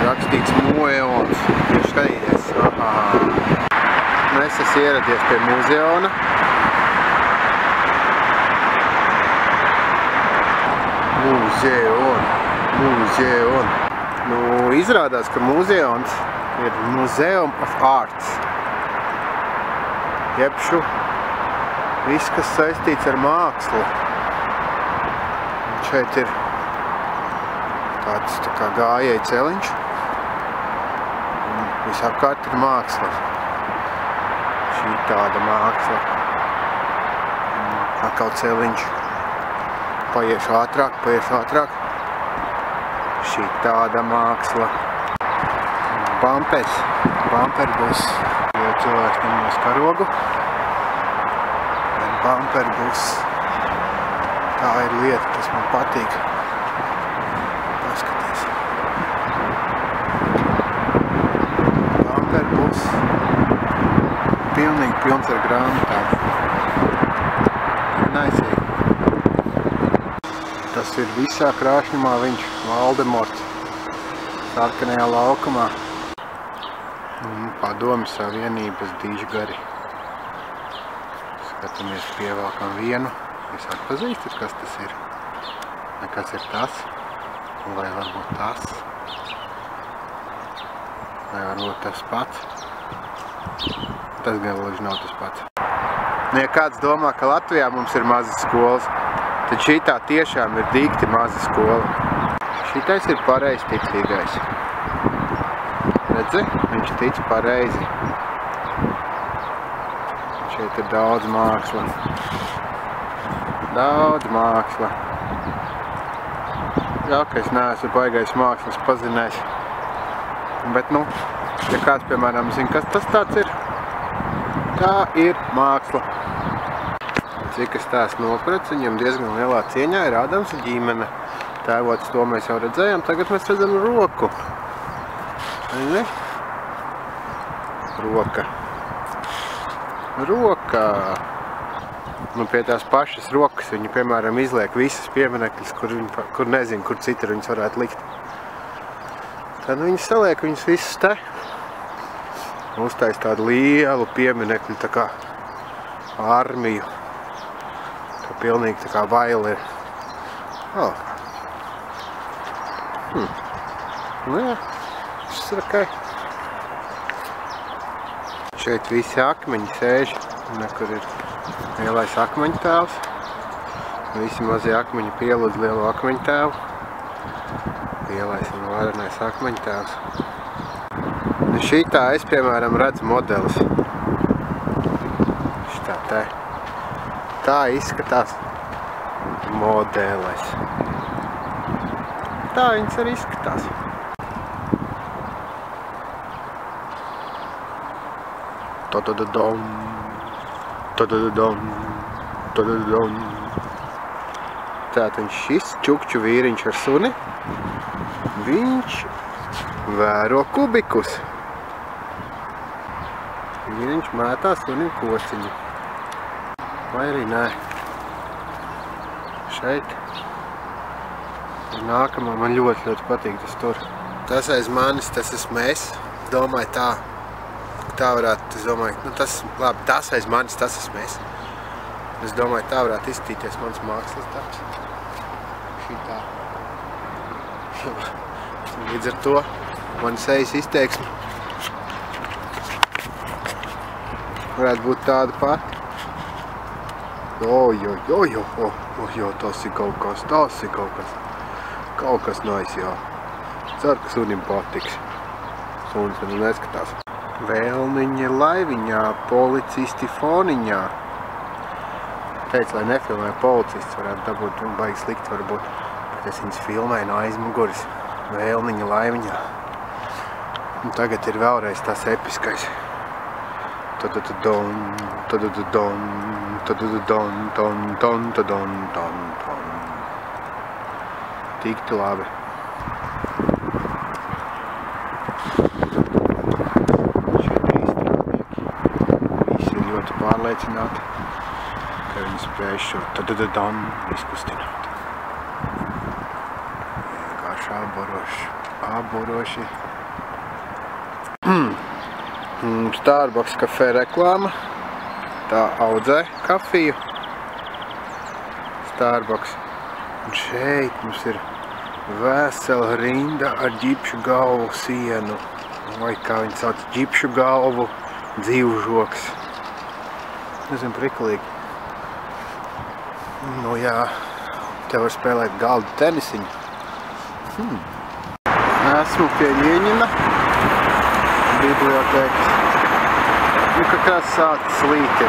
rakstīts muzeons. Jūs skatīties. Es esmu ieradies pie muzeona. Muzeon. Nu, izrādās, ka muzeons ir Museum of Arts. Jebšu viss, kas saistīts ar mākslu. Un šeit ir tāds tā kā gājēja celiņš. Un visapkārt ir māksla. Šī tāda māksla. Atkal celiņš. Paiešu ātrāk. Šī tāda māksla. Bumperbus, jo cilvēks nenos karogu. Un bumperbus, tā ir lieta, kas man patīk. Paskaties. Bumperbus, pilnīgi pilns ar grāmatām. Naisīgi. Tas ir visā krāšņumā viņš, Voldemorts, sarkanajā laukumā. Padomju Savienības dižgari. Skatāmies, pievelkam vienu. Jūs atpazīstat, kas tas ir? Vai kas ir tas? Vai varbūt tas? Vai varbūt tas pats? Tas gan lūdzu nav tas pats. Ja kāds domā, ka Latvijā mums ir mazas skolas, tad šitā tiešām ir dikti maza skola. Šitais ir pareizticīgais. Redzi? Viņš tic pareizi. Šeit ir daudz māksla. Jā, ka es neesmu baigais mākslas pazinējis. Bet, nu, ja kāds, piemēram, zina, kas tas tāds ir, tā ir māksla. Cik es tās noprats, viņam diezgan lielā cieņā ir Ādams ģimene. Tēvots to mēs jau redzējām, tagad mēs redzam roku. Ne? Roka. Nu, pie tās pašas rokas viņi, piemēram, izliek visas pieminekļus, kur nezinu, kur citur viņas varētu likt. Tad viņi saliek viņus visus te. Uztais tādu lielu pieminekļu, tā kā armiju. Tā pilnīgi tā kā baila ir. Nu jā, šis ir ok. Šeit visi akmeņi sēž, nekur ir lielais akmeņu tēvs. Visi mazie akmeņi pielūdz lielo akmeņu tēvu. Lielais un varenais akmeņu tēvs. Šitā es, piemēram, redzu modelis. Šitā te. Tā izskatās modelis. Tā viņas arī izskatās. Tātad šis čukču vīriņš ar suni, viņš vēro kubikus. Vīriņš mētā sunim kociņu. Vai arī nē. Šeit ir nākamā, man ļoti patīk tas tur. Tas aiz manis, tas esmu es. Domāju tā varētu, es domāju, nu tas aiz manis, tas esmu es. Es domāju, tā varētu izskatīties mans mākslas darbs. Šitā. Līdz ar to man sejas izteiksme varētu būt tāda pati. Tas ir kaut kas. Kaut kas nice, jā. Ceru, ka sunim patiks. Sunis arī neskatās. Vēlniņa laiviņā, policisti foniņā. Teicu, lai nefilmē policists, varētu dabūt, un baigi slikti varbūt. Bet es viņas filmēju no aizmuguris. Vēlniņa laiviņā. Un tagad ir vēlreiz tas episkais. Tikti labi. Šie 3 strādnieki. Visi ir ļoti pārliecināti, ka viņi spēj šo izkustināt. Vienkārši āboroši. Starbucks kafē reklāma. Tā audzē kafiju. Starbucks. Un šeit mums ir vesela rinda ar ģipšu galvu sienu. Vai kā viņi sauc, ģipšu galvu dzīvžoks. Nezinu, priklīgi. Nu jā, te var spēlēt galdu tenisiņu. Esmu pie Ļeņina bibliotēkas. Nu, kā sācis līķi.